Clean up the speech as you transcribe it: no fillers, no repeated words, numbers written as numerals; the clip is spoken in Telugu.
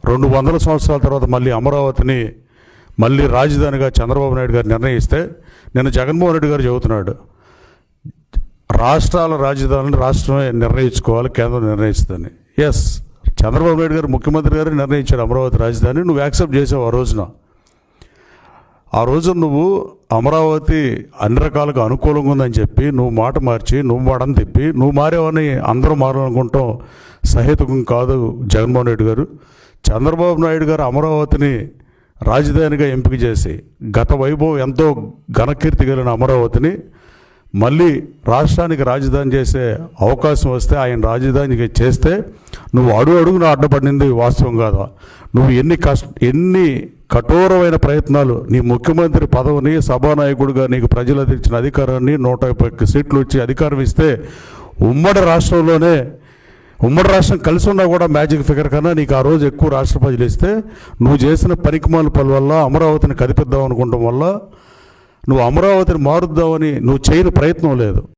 200 సంవత్సరాల తర్వాత మళ్ళీ అమరావతిని మళ్ళీ రాజధానిగా చంద్రబాబు నాయుడు గారు నిర్ణయిస్తే నేను జగన్మోహన్ రెడ్డి గారు చెబుతున్నాడు, రాష్ట్రాల రాజధానిని రాష్ట్రమే నిర్ణయించుకోవాలి, కేంద్రం నిర్ణయిస్తుందని. ఎస్, చంద్రబాబు నాయుడు గారు ముఖ్యమంత్రి గారు నిర్ణయించాడు అమరావతి రాజధాని. నువ్వు యాక్సెప్ట్ చేసావు ఆ రోజు నువ్వు అమరావతి అన్ని రకాలుగా అనుకూలంగా ఉందని చెప్పి నువ్వు మాట మార్చి నువ్వు మాటను తిప్పి నువ్వు మారేవని అందరూ మారాలనుకుంటాం సహేతుకం కాదు. జగన్మోహన్ రెడ్డి గారు, చంద్రబాబు నాయుడు గారు అమరావతిని రాజధానిగా ఎంపిక చేసి గత వైభవం ఎంతో ఘనకీర్తి కలిగిన అమరావతిని మళ్ళీ రాష్ట్రానికి రాజధాని చేసే అవకాశం వస్తే ఆయన రాజధానికి చేస్తే నువ్వు అడుగున అడ్డపడింది వాస్తవం కాదా? నువ్వు ఎన్ని కఠోరమైన ప్రయత్నాలు, నీ ముఖ్యమంత్రి పదవిని సభానాయకుడిగా నీకు ప్రజలు ఇచ్చిన అధికారాన్ని 150 సీట్లు వచ్చి అధికారం ఇస్తే ఉమ్మడి రాష్ట్రం కలిసి ఉన్నా కూడా మ్యాజిక్ ఫిగర్ కన్నా నీకు ఆ రోజు ఎక్కువ రాష్ట్ర ప్రజలు ఇస్తే నువ్వు చేసిన పనికిమాల పని వల్ల అమరావతిని కదిపిద్దాం అనుకోవడం వల్ల నువ్వు అమరావతిని మారుద్దామని నువ్వు చేయని ప్రయత్నం లేదు.